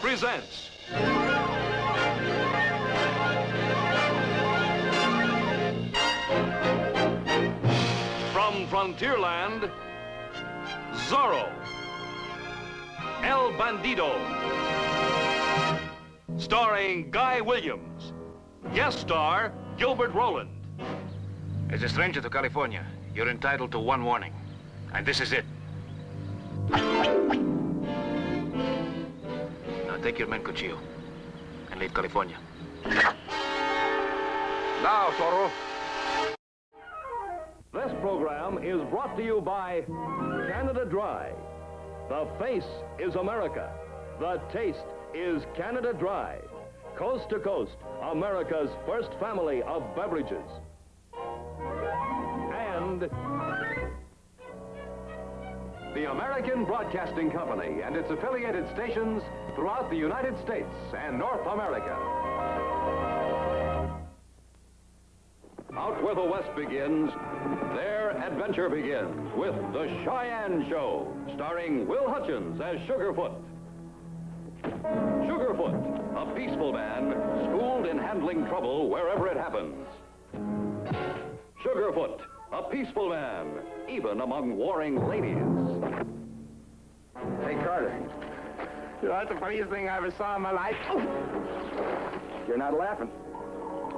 presents from Frontierland, Zorro, El Bandido, starring Guy Williams, guest star Gilbert Rowland. As a stranger to California, you're entitled to one warning, and this is it. Now take your man Cuchillo and leave California. Now, Zorro. This program is brought to you by Canada Dry. The face is America. The taste is Canada Dry. Coast to coast, America's first family of beverages. And the American Broadcasting Company and its affiliated stations throughout the United States and North America. Out where the West begins, their adventure begins with The Cheyenne Show, starring Will Hutchins as Sugarfoot. Sugarfoot, a peaceful man schooled in handling trouble wherever it happens. Sugarfoot, a peaceful man, even among warring ladies. Hey, Carter. You know, that's the funniest thing I ever saw in my life. You're not laughing.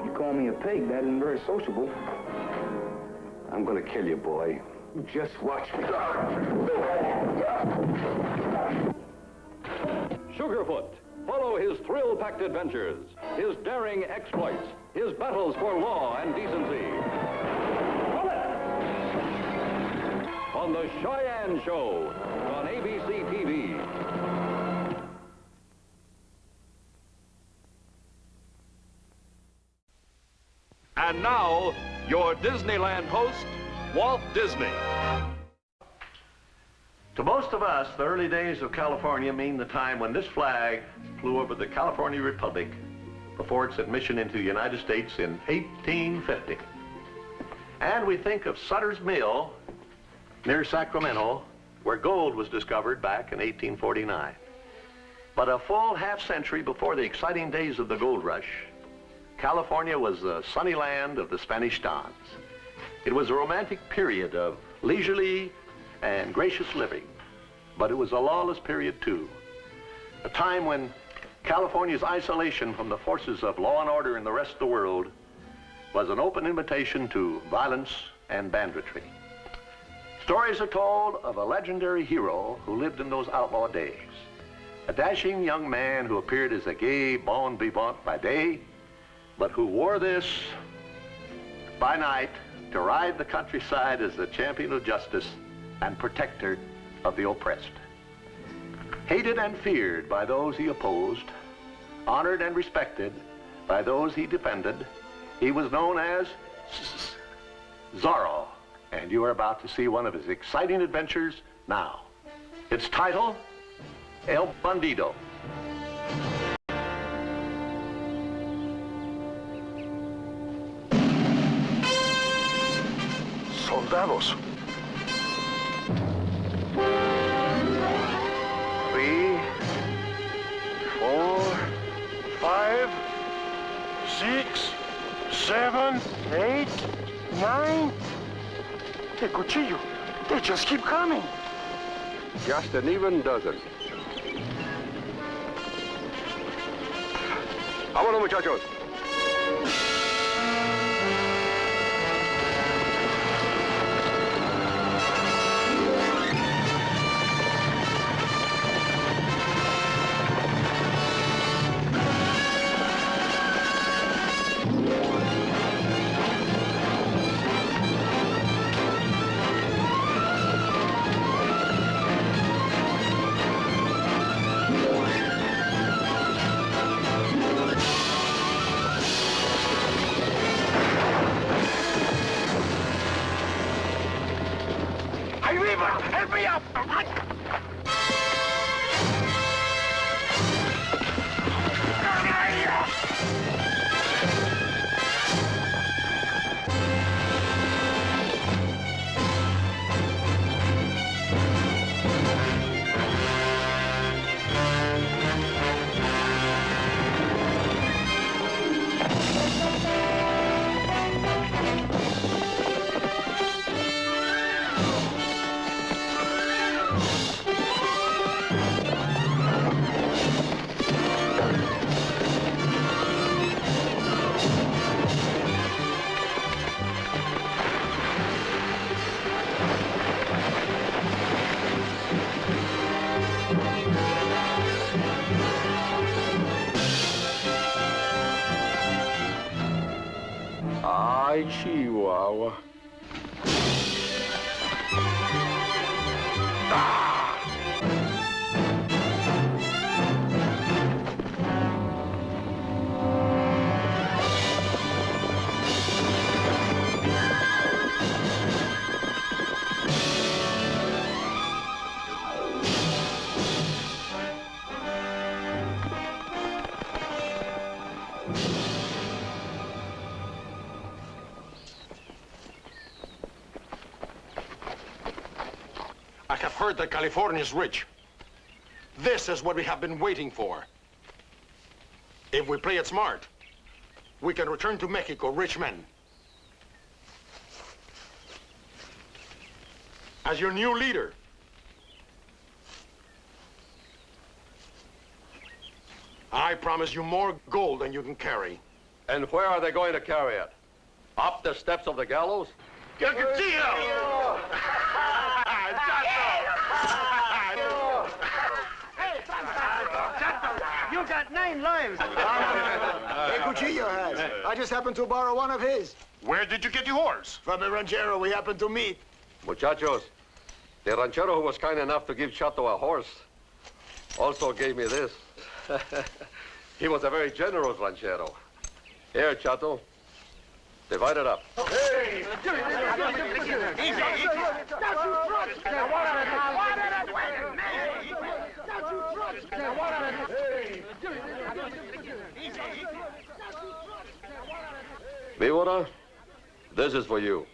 You call me a pig, that isn't very sociable. I'm gonna kill you, boy. Just watch me. Sugarfoot, follow his thrill-packed adventures, his daring exploits, his battles for law and decency. On The Cheyenne Show on ABC TV. And now, your Disneyland host, Walt Disney. To most of us, the early days of California mean the time when this flag flew over the California Republic before its admission into the United States in 1850. And we think of Sutter's Mill near Sacramento, where gold was discovered back in 1849. But a full half-century before the exciting days of the gold rush, California was the sunny land of the Spanish Dons. It was a romantic period of leisurely and gracious living, but it was a lawless period too. A time when California's isolation from the forces of law and order in the rest of the world was an open invitation to violence and banditry. Stories are told of a legendary hero who lived in those outlaw days. A dashing young man who appeared as a gay bon vivant by day, but who wore this by night to ride the countryside as the champion of justice and protector of the oppressed. Hated and feared by those he opposed, honored and respected by those he defended, he was known as Zorro. And you are about to see one of his exciting adventures now. Its title, El Bandido. Soldados. 3, 4, 5, 6, 7, 8, 9. El Cuchillo. They just keep coming. Just an even dozen. Vámonos, muchachos. Help me up! Chihuahua. I have heard that California is rich. This is what we have been waiting for. If we play it smart, we can return to Mexico rich men. As your new leader, I promise you more gold than you can carry. And where are they going to carry it? Up the steps of the gallows? El Cuchillo! You got 9 lives. El Cuchillo has. I just happened to borrow one of his. Where did you get your horse? From a ranchero we happened to meet. Muchachos, the ranchero who was kind enough to give Chato a horse also gave me this. He was a very generous ranchero. Here, Chato. Divide it up. Hey! Víbora, this is for you.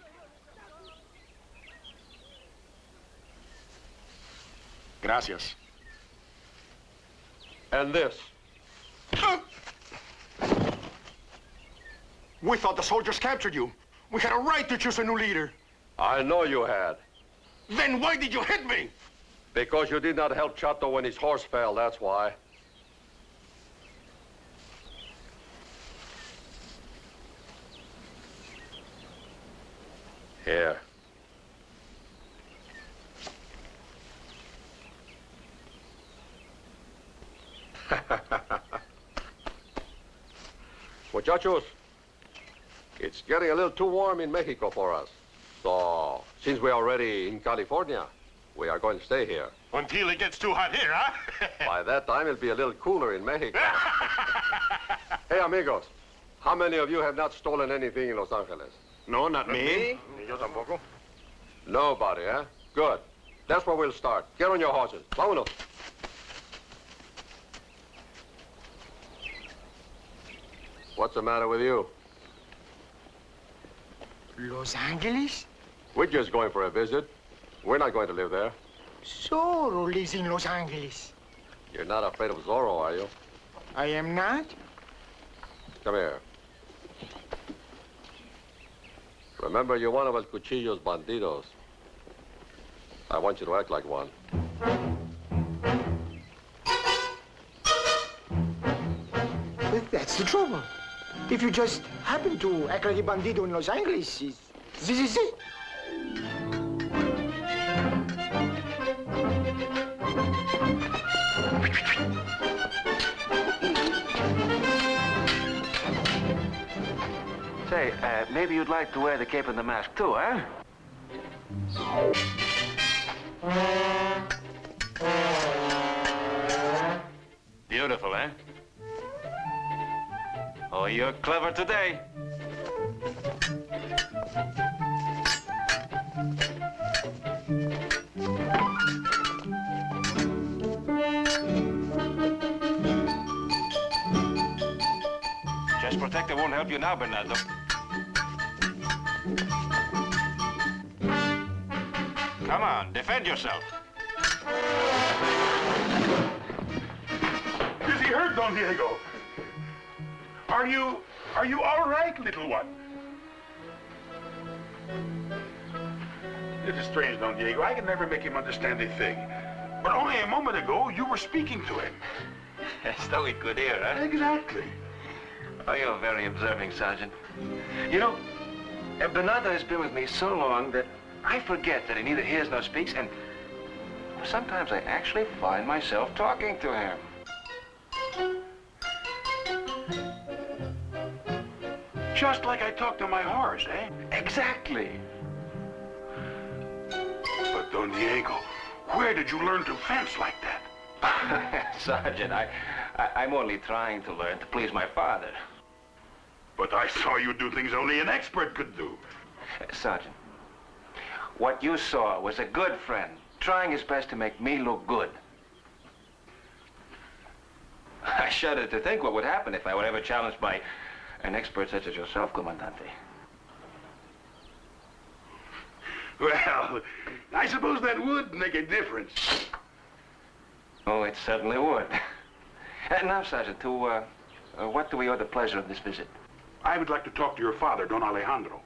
Gracias. And this. We thought the soldiers captured you. We had a right to choose a new leader. I know you had. Then why did you hit me? Because you did not help Chato when his horse fell, that's why. Here. Muchachos, it's getting a little too warm in Mexico for us. So, since we are already in California, we are going to stay here. Until it gets too hot here, huh? By that time, it'll be a little cooler in Mexico. Hey, amigos, how many of you have not stolen anything in Los Angeles? No, not me. Ni yo tampoco. Nobody, eh? Good. That's where we'll start. Get on your horses. Vámonos. What's the matter with you? Los Angeles? We're just going for a visit. We're not going to live there. Zorro lives in Los Angeles. You're not afraid of Zorro, are you? I am not. Come here. Remember, you're one of El Cuchillo's bandidos. I want you to act like one. But that's the trouble. If you just happen to act like a bandido in Los Angeles, this is it. Say, maybe you'd like to wear the cape and the mask too, huh? Beautiful, eh? Oh, you're clever today. Chest protector won't help you now, Bernardo. Come on, defend yourself. Is he hurt, Don Diego? Are you all right, little one? It is strange, Don Diego. I can never make him understand a thing. But only a moment ago, you were speaking to him. As though he could hear, huh? Exactly. Oh, you're very observing, Sergeant. You know, Bernardo has been with me so long that I forget that he neither hears nor speaks, and sometimes I actually find myself talking to him. Just like I talk to my horse, eh? Exactly. But, Don Diego, where did you learn to fence like that? Sergeant, I'm only trying to learn to please my father. But I saw you do things only an expert could do. Sergeant, what you saw was a good friend trying his best to make me look good. I shudder to think what would happen if I were ever challenged by an expert such as yourself, Comandante. Well, I suppose that would make a difference. Oh, it certainly would. Now, Sergeant, to what do we owe the pleasure of this visit? I would like to talk to your father, Don Alejandro.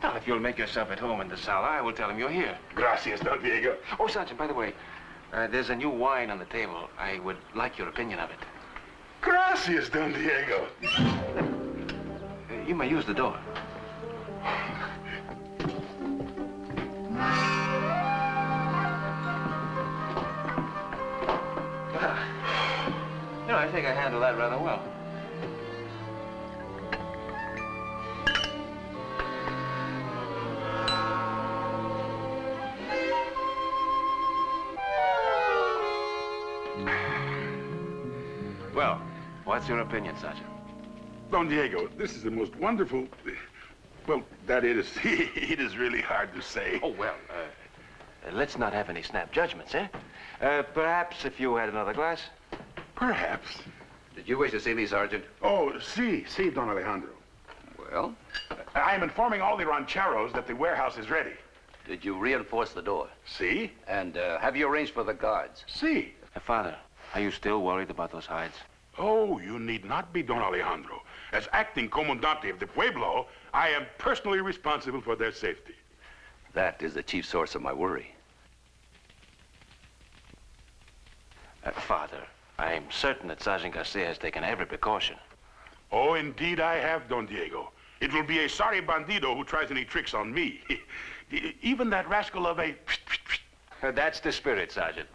Well, if you'll make yourself at home in the sala, I will tell him you're here. Gracias, Don Diego. Oh, Sergeant, by the way, there's a new wine on the table. I would like your opinion of it. Gracias, Don Diego. You may use the door. You know, I think I handled that rather well. Well, what's your opinion, Sergeant? Don Diego, this is the most wonderful... Well, that is, it is really hard to say. Oh, well, let's not have any snap judgments, eh? Perhaps if you had another glass? Perhaps. Did you wish to see me, Sergeant? Oh, si, Don Alejandro. Well? I am informing all the rancheros that the warehouse is ready. Did you reinforce the door? Si? And have you arranged for the guards? Si. Father, are you still worried about those hides? Oh, you need not be, Don Alejandro. As acting comandante of the Pueblo, I am personally responsible for their safety. That is the chief source of my worry. Father, I'm certain that Sergeant Garcia has taken every precaution. Oh, indeed I have, Don Diego. It will be a sorry bandido who tries any tricks on me. Even that rascal of a... That's the spirit, Sergeant.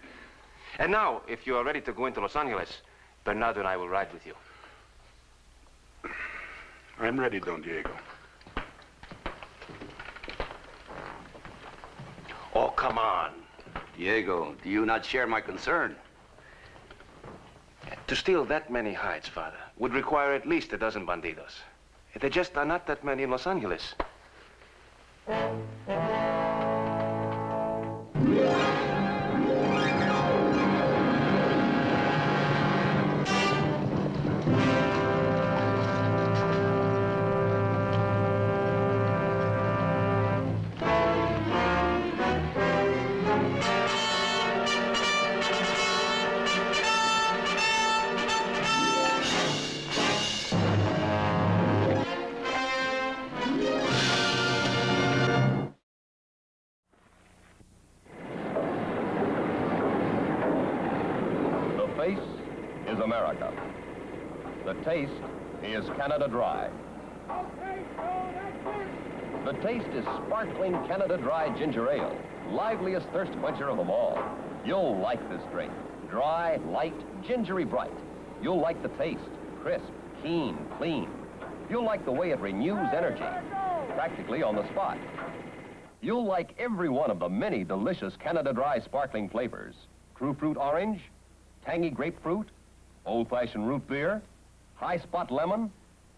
And now, if you are ready to go into Los Angeles, Bernardo and I will ride with you. I'm ready, Don Diego. Oh, come on. Diego, do you not share my concern? To steal that many hides, Father, would require at least a dozen bandidos. There just are not that many in Los Angeles. The face is America. The taste is Canada Dry. The taste is sparkling Canada Dry ginger ale, liveliest thirst quencher of them all. You'll like this drink. Dry, light, gingery bright. You'll like the taste, crisp, keen, clean. You'll like the way it renews energy, practically on the spot. You'll like every one of the many delicious Canada Dry sparkling flavors. True fruit orange, tangy grapefruit, old-fashioned root beer, high spot lemon,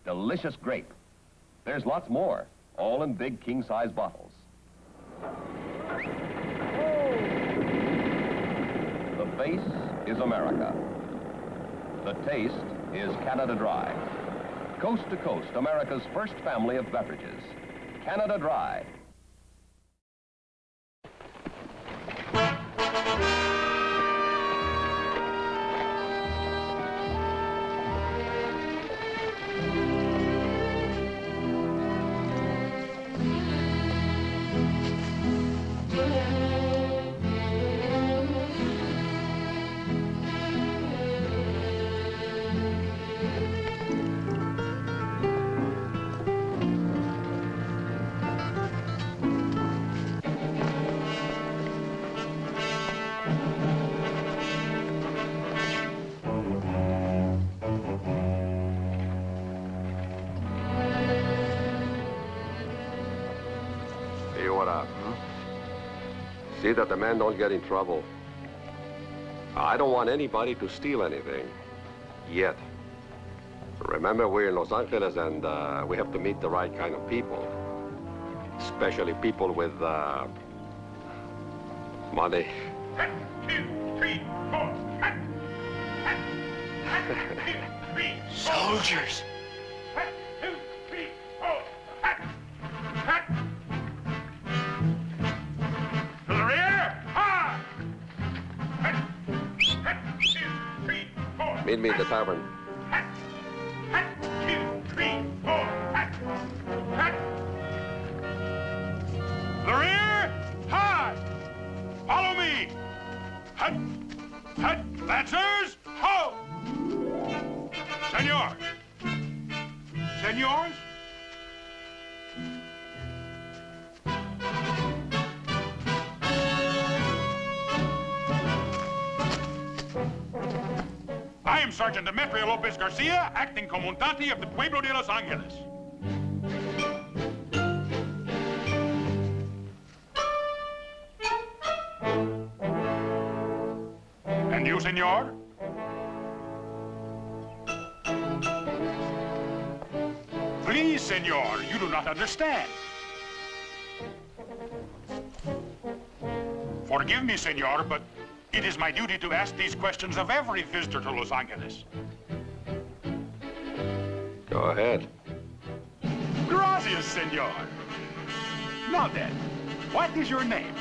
delicious grape. There's lots more, all in big king-size bottles. The face is America. The taste is Canada Dry. Coast to coast, America's first family of beverages. Canada Dry. See that the men don't get in trouble. I don't want anybody to steal anything. Yet. Remember, we're in Los Angeles and we have to meet the right kind of people. Especially people with money. 1, 2, 3, 4. Soldiers. 1, 2, 3, 4. To the rear. Ha! 1, 2, 3, 4. Meet me at the tavern. 1, 2, 3, 4. The rear. Hard. Follow me. Hut. Hut. Lancers. Ho. Senor. Senors. I am Sergeant Demetrio Lopez Garcia, acting comandante of the Pueblo de Los Angeles. And you, senor? Please, senor, you do not understand. Forgive me, senor, but it is my duty to ask these questions of every visitor to Los Angeles. Go ahead. Gracias, senor. Now then, what is your name?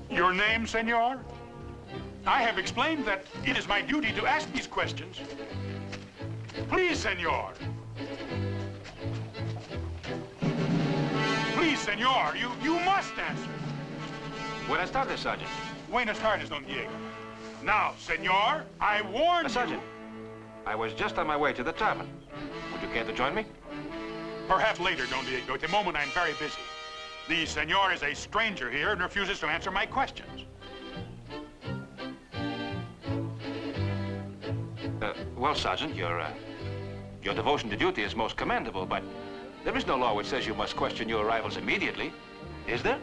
Your name, senor? I have explained that it is my duty to ask these questions. Please, senor. Please, senor, you must answer. Buenas tardes, Sergeant. Buenas tardes, Don Diego. Now, senor, I warn you. Sergeant, I was just on my way to the tavern. Would you care to join me? Perhaps later, Don Diego. At the moment, I'm very busy. The senor is a stranger here and refuses to answer my questions. Well, Sergeant, your devotion to duty is most commendable, but there is no law which says you must question your arrivals immediately, is there?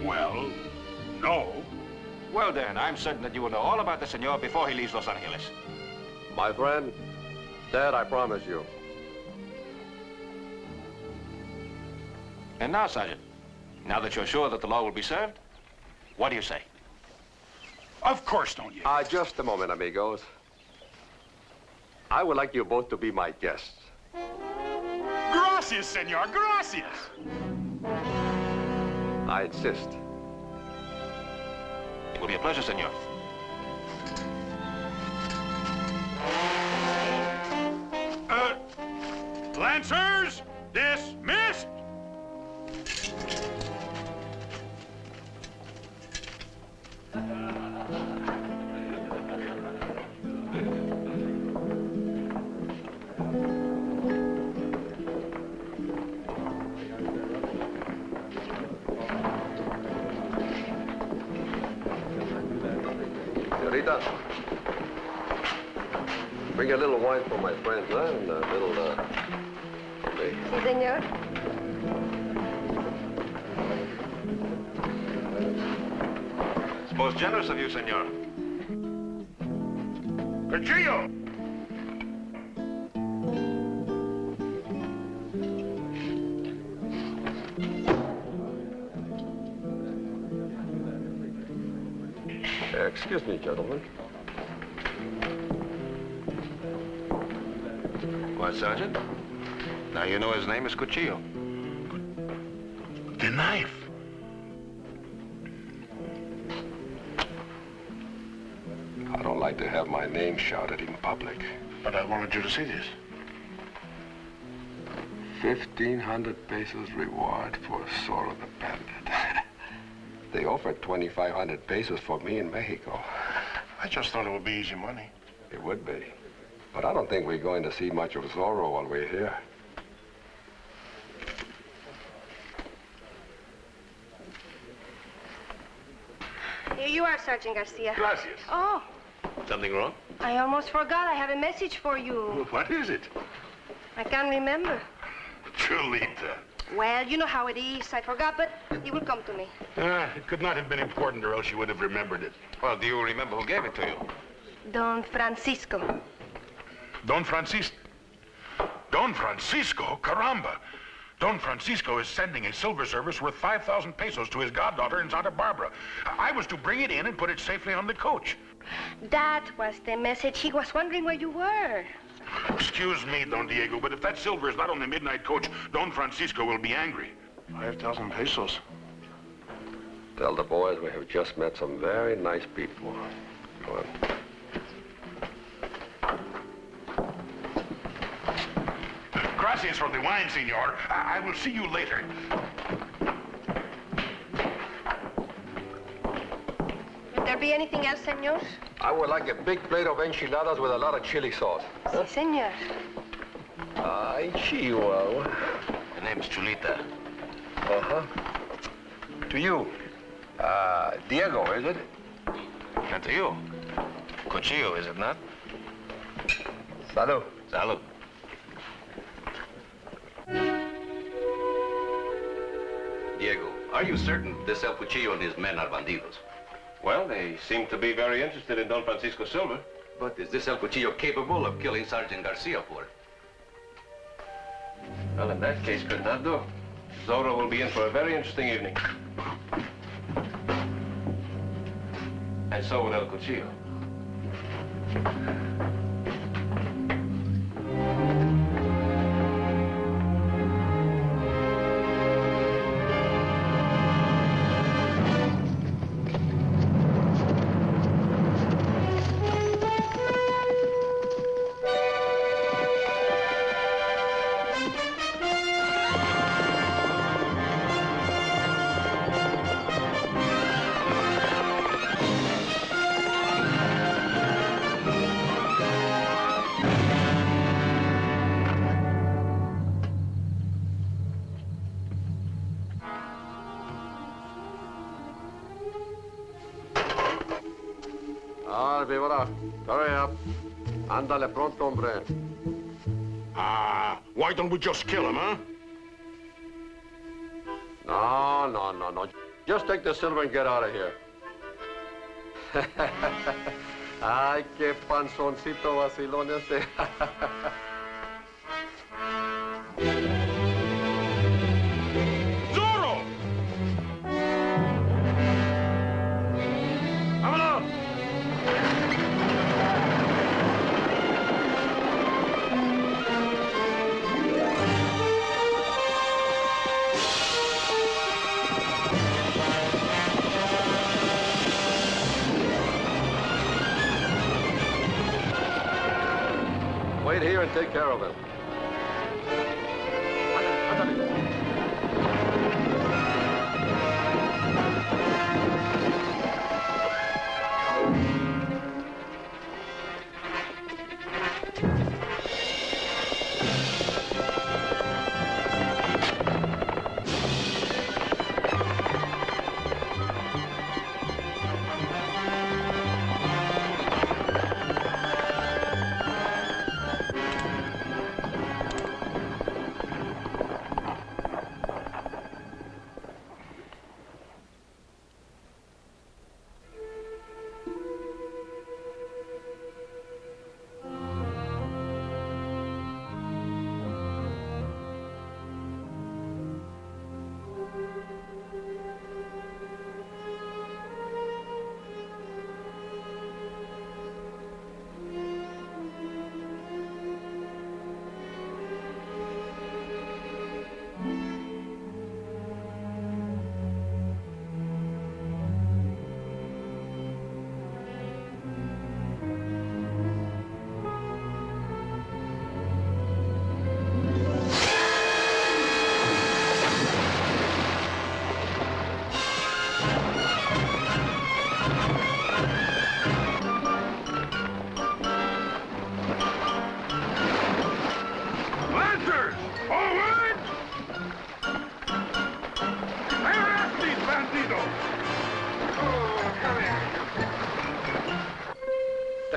Well, no. Well, then, I'm certain that you will know all about the senor before he leaves Los Angeles. My friend, that I promise you. And now, Sergeant, now that you're sure that the law will be served, what do you say? Of course, Don Diego. Just a moment, amigos. I would like you both to be my guests. Gracias, senor, gracias. I insist. It will be a pleasure, senor. Lancers, dismissed. Señorita, bring a little wine for my friends, huh? And a little, for me. Sí, señor. It's most generous of you, senor. Cuchillo. Excuse me, gentlemen. What, Sergeant? Now you know his name is Cuchillo. The knife. I don't like to have my name shouted in public. But I wanted you to see this. 1,500 pesos reward for Zorro the Bandit. They offered 2,500 pesos for me in Mexico. I just thought it would be easy money. It would be. But I don't think we're going to see much of Zorro while we're here. Here you are, Sergeant Garcia. Gracias. Oh, Something wrong? I almost forgot. I have a message for you. Well, what is it? I can't remember. Chulita. Well, you know how it is. I forgot, but it will come to me. It could not have been important, or else you would have remembered it. Well, do you remember who gave it to you? Don Francisco. Don Francisco. Don Francisco? Caramba. Don Francisco is sending a silver service worth 5,000 pesos to his goddaughter in Santa Barbara. I was to bring it in and put it safely on the coach. That was the message. He was wondering where you were. Excuse me, Don Diego, but if that silver is not on the midnight coach, Don Francisco will be angry. 5,000 pesos. Tell the boys we have just met some very nice people. Go on. Gracias for the wine, senor. I will see you later. Will there be anything else, senor? I would like a big plate of enchiladas with a lot of chili sauce. Si, senor. Ay, Chihuahua. Her name's Chulita. Uh-huh. To you. Diego, is it? And to you. Cuchillo, is it not? Salud. Salud. Diego, are you certain this El Cuchillo and his men are bandidos? Well, they seem to be very interested in Don Francisco Silva. But is this El Cuchillo capable of killing Sergeant Garcia for it? Well, in that case, Bernardo, Zorro will be in for a very interesting evening. And so will El Cuchillo. Víbora, hurry up. Ándale pronto, hombre. Why don't we just kill him, huh? No. Just take the silver and get out of here. Ay, qué panzoncito vacilón este. Zorro! ¡Vámonos! Wait here and take care of him.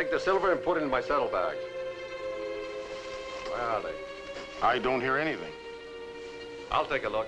Take the silver and put it in my saddlebags. Where are they? I don't hear anything. I'll take a look.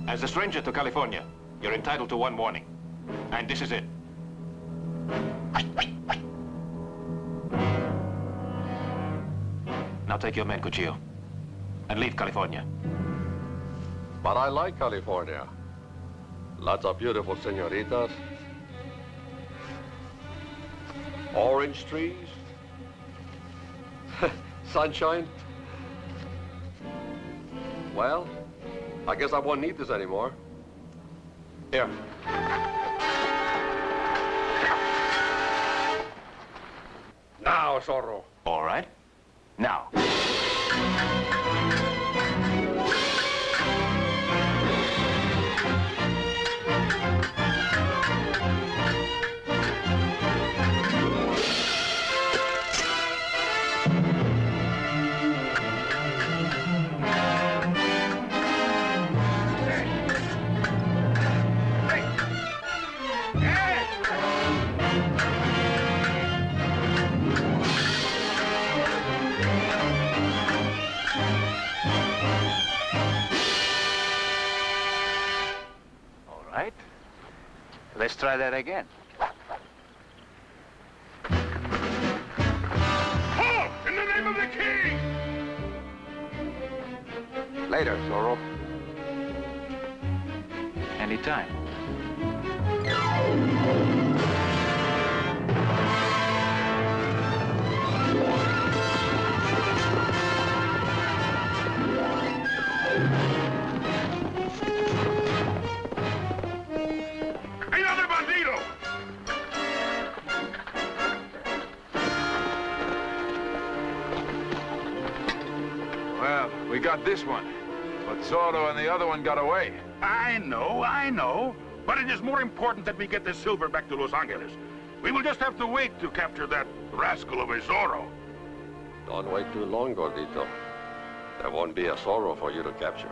As a stranger to California, you're entitled to one warning. And this is it. Now take your men, Cuchillo, and leave California. But I like California. Lots of beautiful senoritas. Orange trees. Sunshine. Well, I guess I won't need this anymore. Here. Now, Zorro. All right. Now. Let's try that again. Halt! In the name of the king! Later, Zorro. Anytime. Another Bandido! Well, we got this one, but Zorro and the other one got away. I know. But it is more important that we get the silver back to Los Angeles. We will just have to wait to capture that rascal of a Zorro. Don't wait too long, Gordito. There won't be a Zorro for you to capture.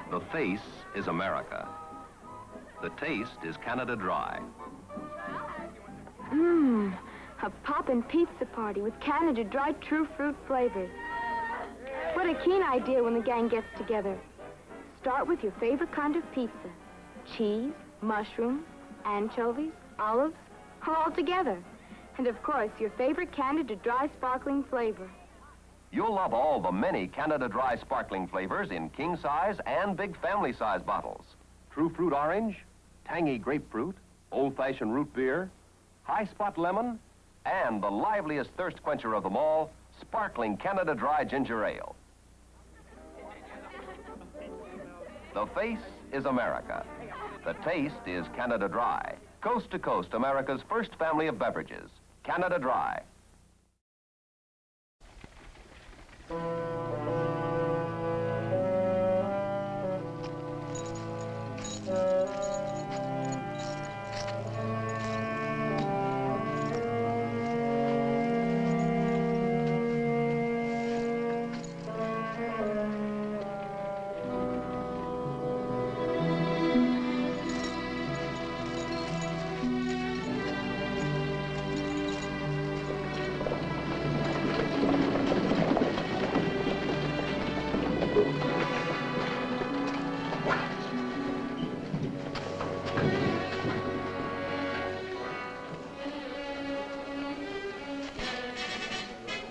The face is America. The taste is Canada Dry. A poppin' pizza party with Canada Dry true fruit flavors. What a keen idea when the gang gets together. Start with your favorite kind of pizza. Cheese, mushrooms, anchovies, olives, all together. And of course, your favorite Canada Dry sparkling flavor. You'll love all the many Canada Dry sparkling flavors in king-size and big family-size bottles. True fruit orange, tangy grapefruit, old-fashioned root beer, high-spot lemon, and the liveliest thirst quencher of them all, sparkling Canada Dry ginger ale. The face is America. The taste is Canada Dry. Coast to coast, America's first family of beverages. Canada Dry.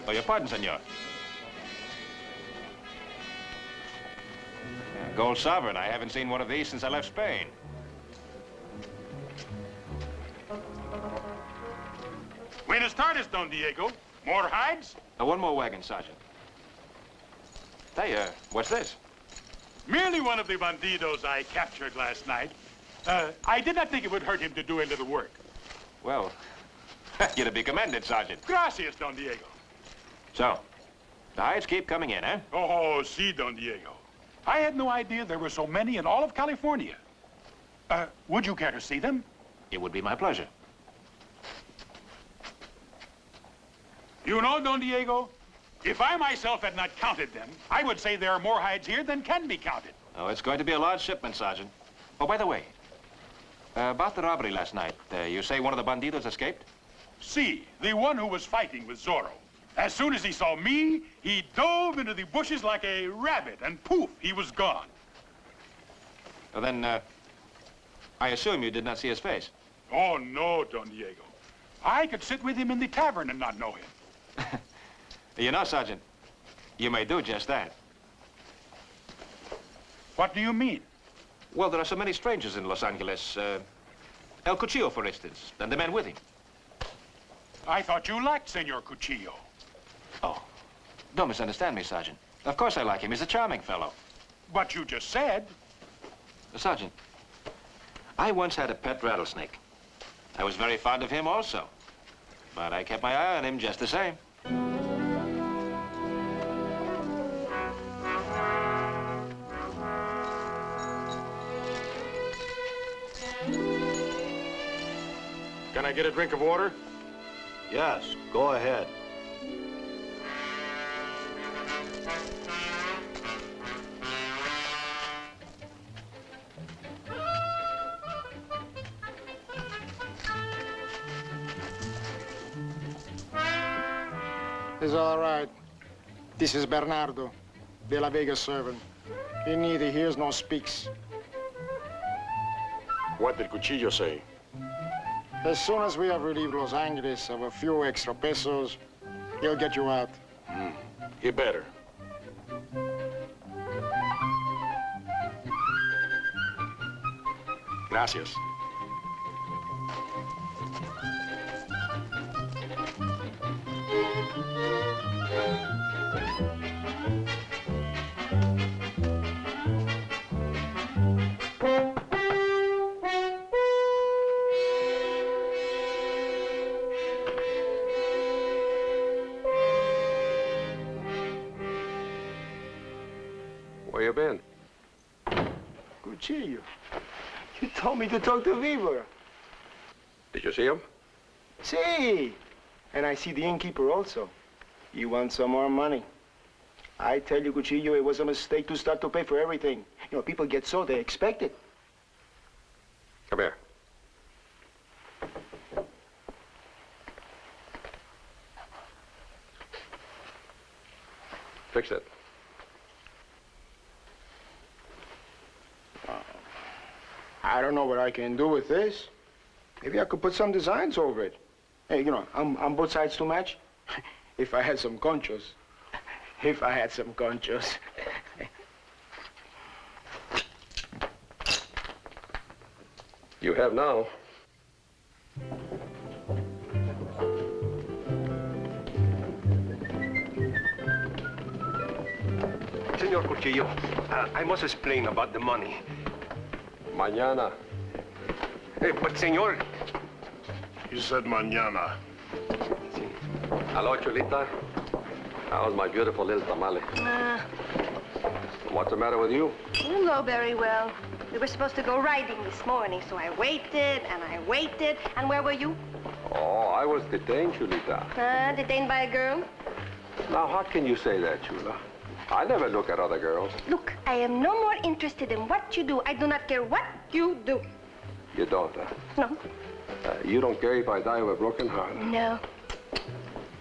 Oh, your pardon, senor. Gold sovereign. I haven't seen one of these since I left Spain. Buenas tardes, Don Diego. More hides? One more wagon, Sergeant. Hey, what's this? Merely one of the bandidos I captured last night. I did not think it would hurt him to do a little work. Well, you're to be commended, Sergeant. Gracias, Don Diego. So, the hides keep coming in, eh? Oh, si, Don Diego. I had no idea there were so many in all of California. Would you care to see them? It would be my pleasure. You know, Don Diego, if I myself had not counted them, I would say there are more hides here than can be counted. Oh, it's going to be a large shipment, Sergeant. Oh, by the way, about the robbery last night, you say one of the bandidos escaped? Si, the one who was fighting with Zorro. As soon as he saw me, he dove into the bushes like a rabbit, and poof, he was gone. Well, then, I assume you did not see his face. Oh, no, Don Diego. I could sit with him in the tavern and not know him. You know, Sergeant, you may do just that. What do you mean? Well, there are so many strangers in Los Angeles. El Cuchillo, for instance, and the men with him. I thought you liked Senor Cuchillo. Oh, don't misunderstand me, Sergeant. Of course I like him. He's a charming fellow. But you just said... Sergeant, I once had a pet rattlesnake. I was very fond of him also. But I kept my eye on him just the same. Can I get a drink of water? Yes, go ahead. It's all right. This is Bernardo, De La Vega's servant. He neither hears nor speaks. What did Cuchillo say? As soon as we have relieved Los Angeles of a few extra pesos, he'll get you out. He better. Gracias. Where you been? Cuchillo, you told me to talk to Viva. Did you see him? See, and I see the innkeeper also. You want some more money? I tell you, Cuchillo, it was a mistake to start to pay for everything. You know, people get so, they expect it. Come here. Fix it. I don't know what I can do with this. Maybe I could put some designs over it. Hey, you know, I'm both sides to match. If I had some conchos. If I had some conchos. You have now. Senor Cuchillo, I must explain about the money. Mañana. Hey, but senor... He said mañana. Hello, Chulita. How's my beautiful little tamale? What's the matter with you? Didn't go very well. We were supposed to go riding this morning, so I waited and I waited. And where were you? Oh, I was detained, Chulita. Detained by a girl? Now, how can you say that, Chula? I never look at other girls. Look, I am no more interested in what you do. I do not care what you do. You don't, huh? No. You don't care if I die of a broken heart? No.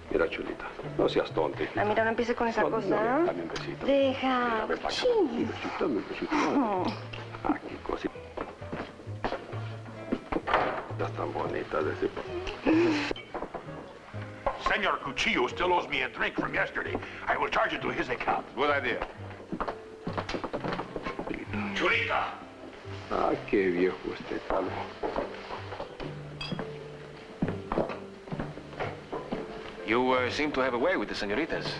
Mira, Chulita, no seas tonti. Mira, no empieces con esa cosa. Dame un besito. Deja. Dame Sí. un besito. Ah, qué cosita. Estás tan bonita de ese... Senor Cuchillo still owes me a drink from yesterday. I will charge it to his account. Good idea. Chulita! Ah, qué viejo este tal. You seem to have a way with the senoritas.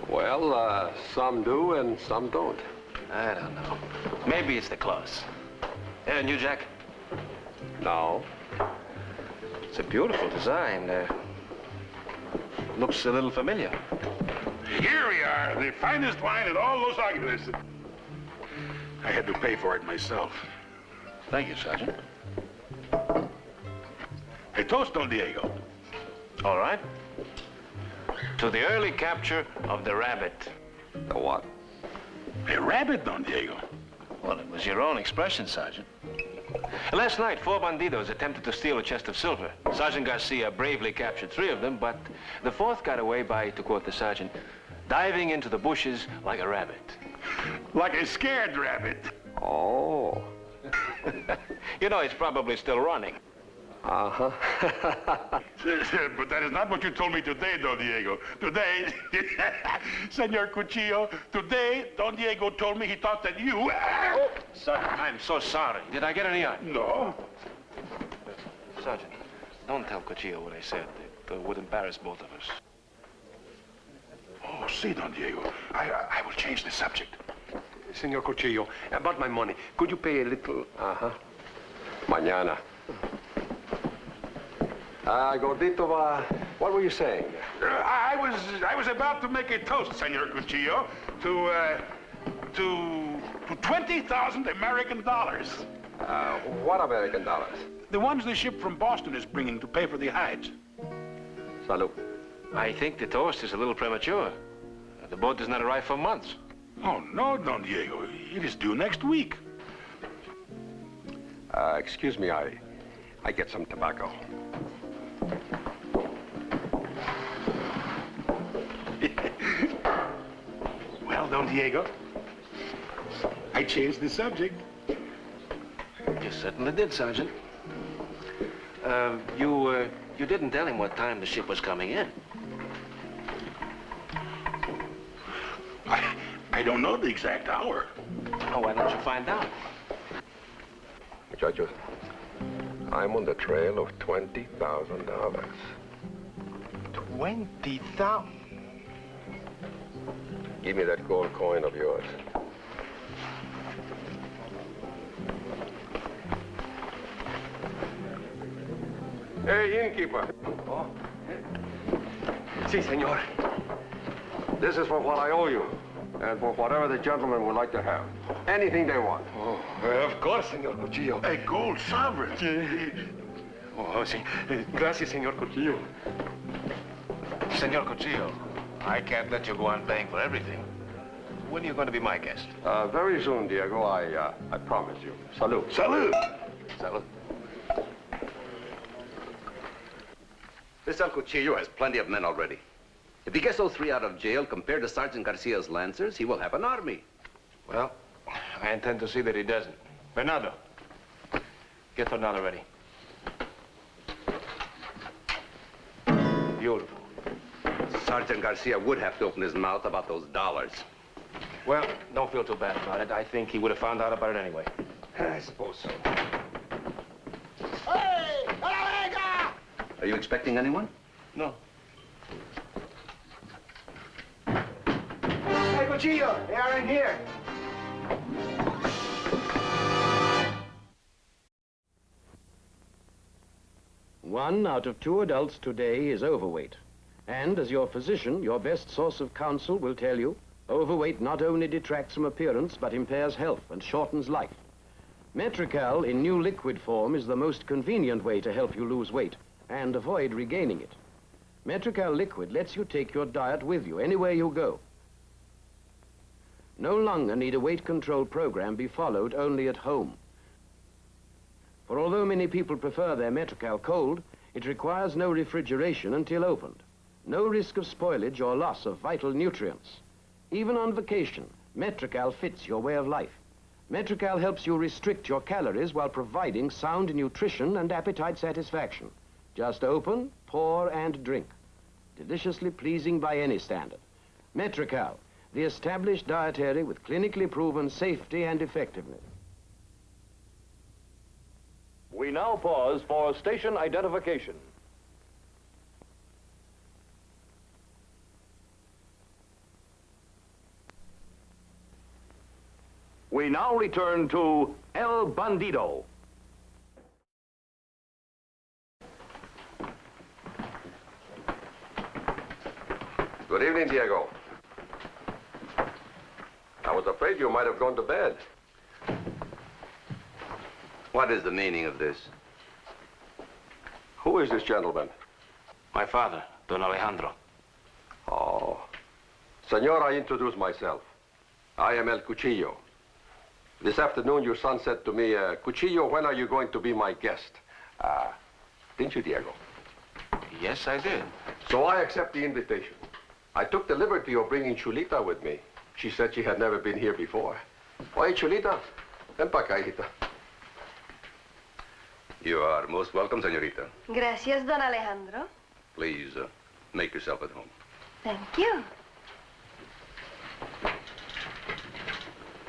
Well, some do and some don't. I don't know. Maybe it's the clothes. And you, Jack? No. It's a beautiful design. Looks a little familiar. Here we are, the finest wine in all Los Angeles. I had to pay for it myself. Thank you, Sergeant. A toast, Don Diego. All right. To the early capture of the rabbit. The what? A rabbit, Don Diego. Well, it was your own expression, Sergeant. Last night, 4 bandidos attempted to steal a chest of silver. Sergeant Garcia bravely captured 3 of them, but the 4th got away by, to quote the sergeant, diving into the bushes like a rabbit. Like a scared rabbit. Oh. You know, it's probably still running. Uh-huh. But that is not what you told me today, Don Diego. Today, Senor Cuchillo, today, Don Diego told me he thought that you... Oh, Sergeant, I'm so sorry. Did I get any eye? No. Sergeant, don't tell Cuchillo what I said. It would embarrass both of us. Oh, see, Don Diego, I will change the subject. Senor Cuchillo, about my money, could you pay a little... Uh-huh. Mañana. Gordito, what were you saying? I was about to make a toast, Senor Cuchillo, to 20,000 American dollars. What American dollars? The ones the ship from Boston is bringing to pay for the hides. Salud. I think the toast is a little premature. The boat does not arrive for months. Oh, no, Don Diego. It is due next week. Excuse me, I get some tobacco. Well, Don Diego, I changed the subject. You certainly did, Sergeant. You didn't tell him what time the ship was coming in. I don't know the exact hour. Oh, why don't you find out? Muchachos, I'm on the trail of $20,000. 20,000? Give me that gold coin of yours. Hey, innkeeper. Oh. Si, senor. This is for what I owe you, and for whatever the gentlemen would like to have. Anything they want. Oh, of course, Senor Cuchillo. A gold sovereign. Oh, sí. Gracias, Senor Cuchillo. Senor Cuchillo, I can't let you go on paying for everything. When are you going to be my guest? Very soon, Diego. I promise you. Salud. Salud. Salud. This El Cuchillo has plenty of men already. If he gets those 3 out of jail, compared to Sergeant Garcia's Lancers, he will have an army. Well, I intend to see that he doesn't. Bernardo, get Bernardo ready. Beautiful. Sergeant Garcia would have to open his mouth about those dollars. Well, don't feel too bad about it. I think he would have found out about it anyway. I suppose so. Hey! Venga! Are you expecting anyone? No. Hey, Cuchillo, they are in here. One out of 2 adults today is overweight. And as your physician, your best source of counsel will tell you, overweight not only detracts from appearance, but impairs health and shortens life. Metrical in new liquid form is the most convenient way to help you lose weight and avoid regaining it. Metrical liquid lets you take your diet with you anywhere you go. No longer need a weight control program be followed only at home. For although many people prefer their Metrical cold, it requires no refrigeration until opened. No risk of spoilage or loss of vital nutrients. Even on vacation, Metrical fits your way of life. Metrical helps you restrict your calories while providing sound nutrition and appetite satisfaction. Just open, pour, and drink. deliciously pleasing by any standard. Metrical, the established dietary with clinically proven safety and effectiveness. We now pause for station identification. We now return to El Bandido. Good evening, Diego. I was afraid you might have gone to bed. What is the meaning of this? Who is this gentleman? My father, Don Alejandro. Oh. Senor, I introduce myself. I am El Cuchillo. This afternoon, your son said to me, Cuchillo, when are you going to be my guest? Didn't you, Diego? Yes, I did. So I accept the invitation. I took the liberty of bringing Chulita with me. She said she had never been here before. Oye, Chulita, ven pa' acá, hijita. You are most welcome, señorita. Gracias, Don Alejandro. Please, make yourself at home. Thank you.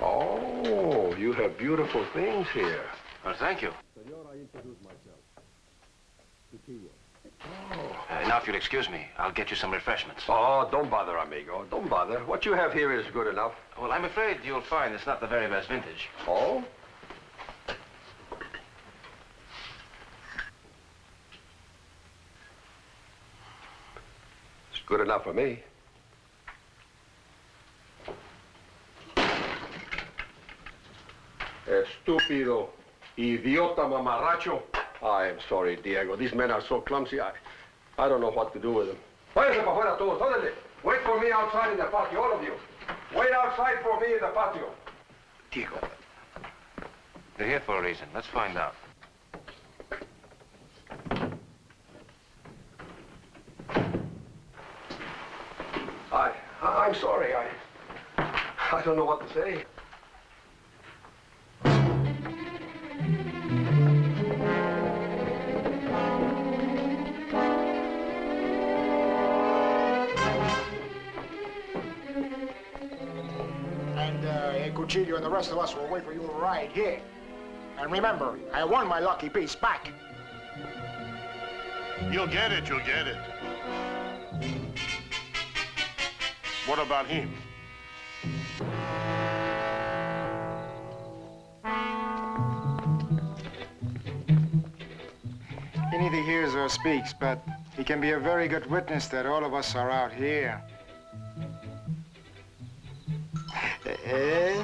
Oh, you have beautiful things here. Well, thank you. Senor, I introduce myself. Cuchillo. Now, if you'll excuse me, I'll get you some refreshments. Oh, don't bother, amigo. Don't bother. What you have here is good enough. Well, I'm afraid you'll find it's not the very best vintage. Oh? It's good enough for me. Estúpido, idiota, mamarracho. I'm sorry, Diego. These men are so clumsy. I don't know what to do with them. Váyanse para afuera todos, órale. Wait for me outside in the patio, all of you. Wait outside for me in the patio. Diego, they're here for a reason. Let's find out. I'm sorry. I don't know what to say. Cuchillo and the rest of us will wait for you right here. And remember, I won my lucky piece back. You'll get it, you'll get it. What about him? He neither hears or speaks, but he can be a very good witness that all of us are out here. Eh?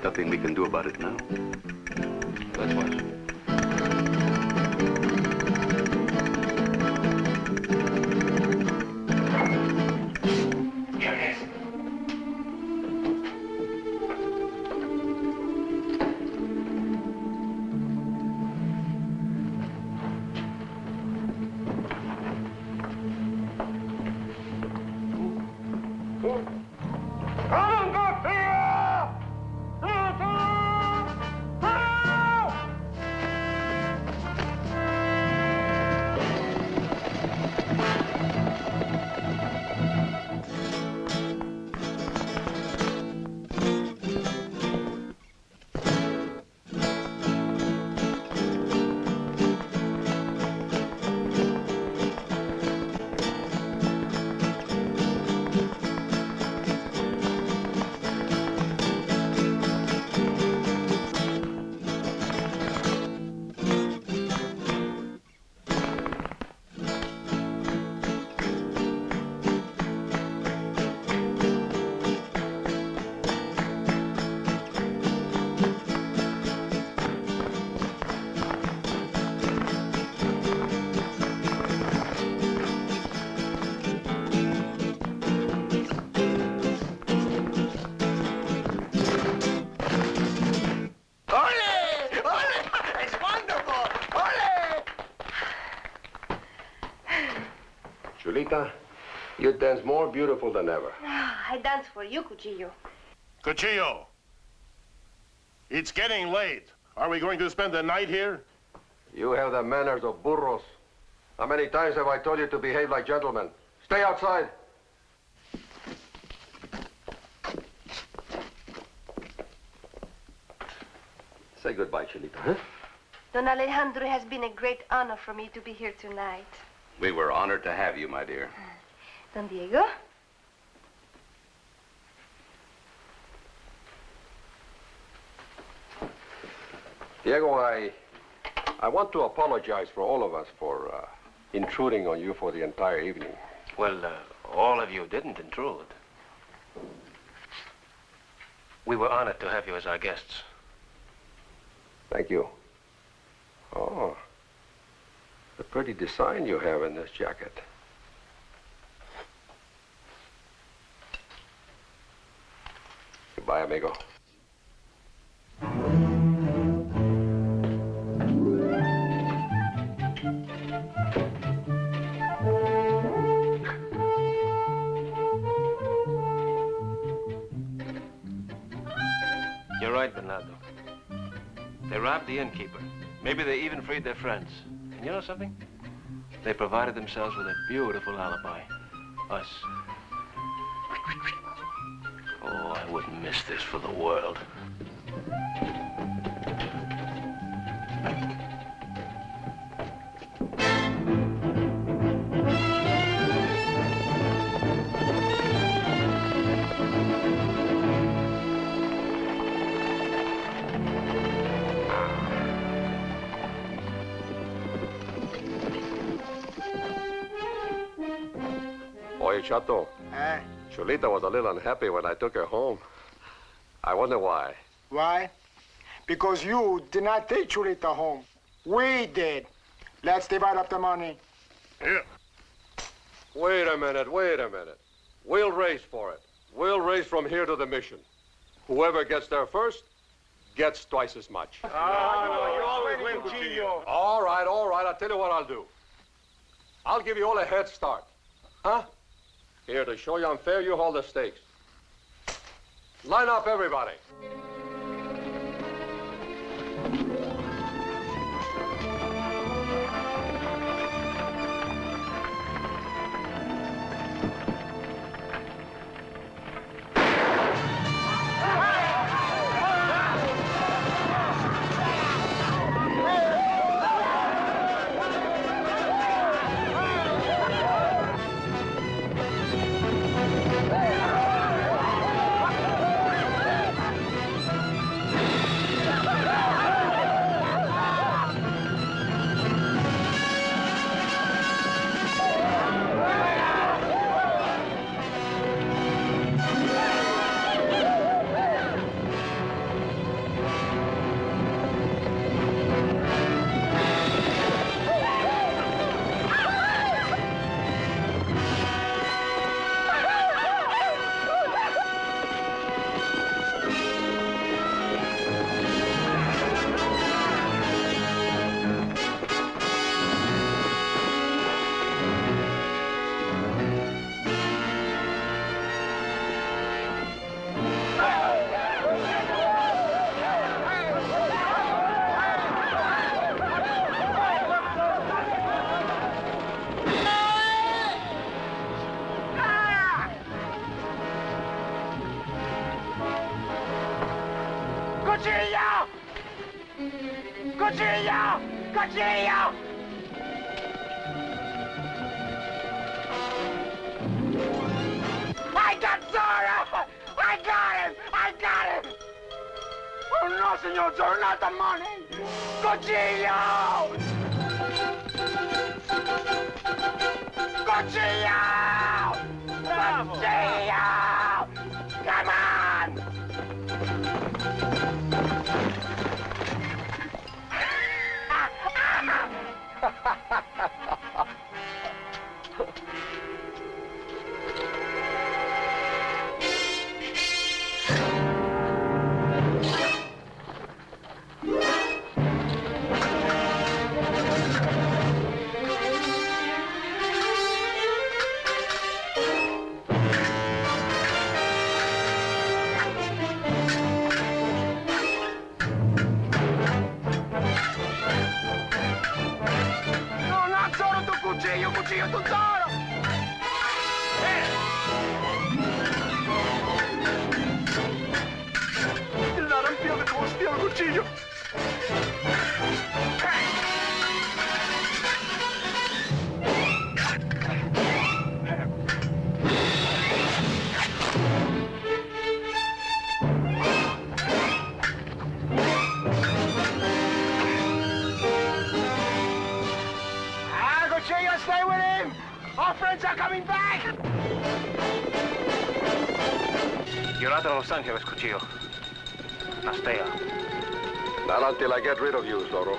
Nothing we can do about it now. Let's watch. Here it is. You dance more beautiful than ever. I dance for you, Cuchillo. Cuchillo, it's getting late. Are we going to spend the night here? You have the manners of burros. How many times have I told you to behave like gentlemen? Stay outside. Say goodbye, Chelita, huh? Don Alejandro, it has been a great honor for me to be here tonight. We were honored to have you, my dear. Don Diego? Diego, I want to apologize for all of us for intruding on you for the entire evening. Well, all of you didn't intrude. We were honored to have you as our guests. Thank you. Oh, a pretty design you have in this jacket. Goodbye, amigo. You're right, Bernardo. They robbed the innkeeper. Maybe they even freed their friends. And you know something? They provided themselves with a beautiful alibi. Us. Oh, I wouldn't miss this for the world. Oye, Chato. Chulita was a little unhappy when I took her home. I wonder why. Why? Because you did not take Chulita home. We did. Let's divide up the money. Yeah. Wait a minute, wait a minute. We'll race for it. We'll race from here to the mission. Whoever gets there first gets twice as much. You always win, Cuchillo. All right, all right. I'll tell you what I'll do. I'll give you all a head start. Huh? Here, to show you I'm fair, you hold the stakes. Line up, everybody. Cuchillo! Cuchillo! Cuchillo! I got Zorro! I got him! I got him! Oh no, Senor Zorro, not the money! Cuchillo! Cuchillo! Cuchillo! Come on! Cuchillo! Cuchillo, stay with him! Our friends are coming back! You're out of Los Angeles, Cuchillo. Now stay out. Not until I get rid of you, Zorro.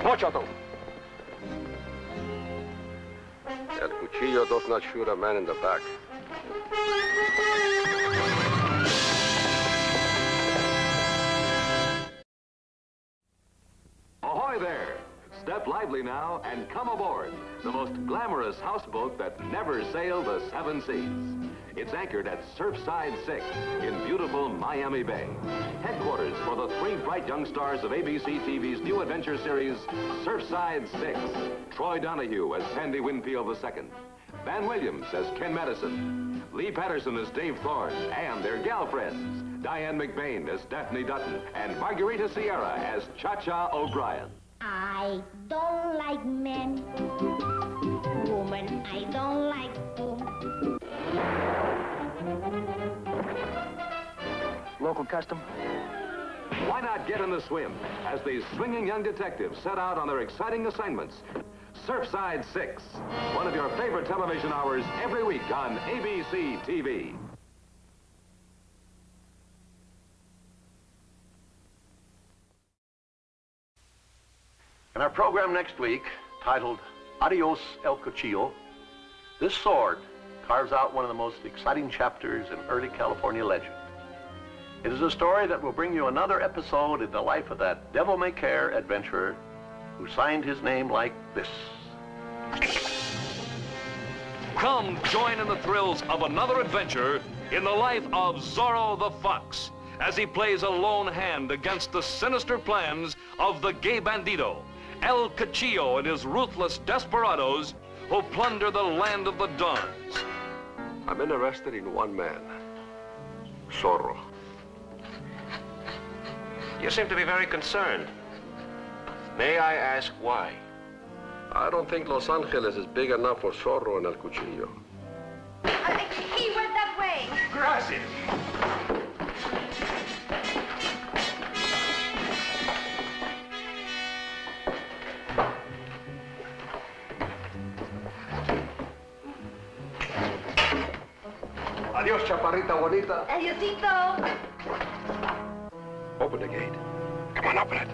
No, Chato. El Cuchillo does not shoot a man in the back. Ahoy there! Step lively now and come aboard the most glamorous houseboat that never sailed the 7 seas. It's anchored at Surfside 6 in beautiful Miami Bay. Headquarters for the 3 bright young stars of ABC TV's new adventure series, Surfside 6. Troy Donahue as Sandy Winfield II. Van Williams as Ken Madison. Lee Patterson as Dave Thorne. And their gal friends, Diane McBain as Daphne Dutton. And Margarita Sierra as Cha-Cha O'Brien. I don't like men. Woman, I don't like too. Local custom? Why not get in the swim as these swinging young detectives set out on their exciting assignments? Surfside 6, one of your favorite television hours every week on ABC TV. In our program next week, titled Adios El Cuchillo, this sword carves out one of the most exciting chapters in early California legend. It is a story that will bring you another episode in the life of that devil-may-care adventurer who signed his name like this. Come join in the thrills of another adventure in the life of Zorro the Fox as he plays a lone hand against the sinister plans of the gay Bandido, El Cuchillo and his ruthless desperados who plunder the land of the Dons. I'm interested in one man, Zorro. You seem to be very concerned. May I ask why? I don't think Los Angeles is big enough for Zorro and El Cuchillo. He went that way. Gracias. Adios, chaparrita bonita. Adiosito. Open the gate. Come on, open it.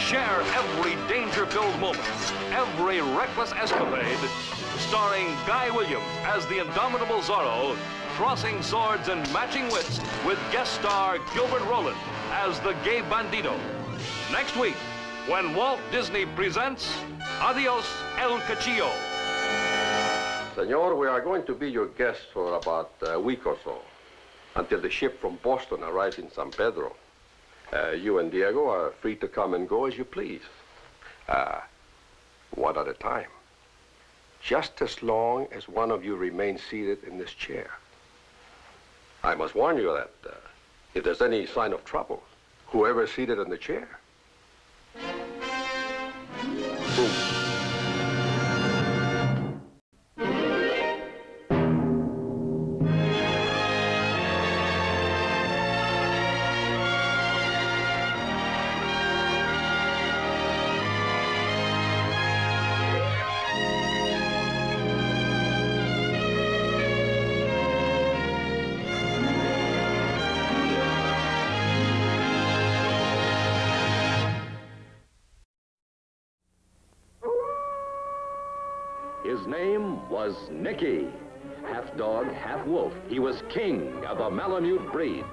Share every danger-filled moment, every reckless escapade, starring Guy Williams as the indomitable Zorro, crossing swords and matching wits with guest star Gilbert Rowland as the gay Bandido. Next week, when Walt Disney presents Adios El Cuchillo. Senor, we are going to be your guests for about a week or so, until the ship from Boston arrives in San Pedro. You and Diego are free to come and go as you please. One at a time. Just as long as one of you remains seated in this chair. I must warn you that if there's any sign of trouble, whoever is seated in the chair. Boom. His name was Nicky. half dog, half wolf, he was king of the Malamute breed,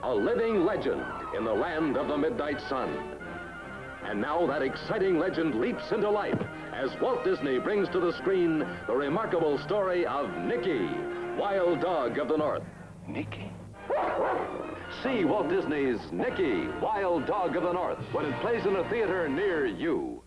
a living legend in the land of the midnight sun. And now that exciting legend leaps into life as Walt Disney brings to the screen the remarkable story of Nicky, Wild Dog of the North. Nicky? See Walt Disney's Nicky, Wild Dog of the North when it plays in a theater near you.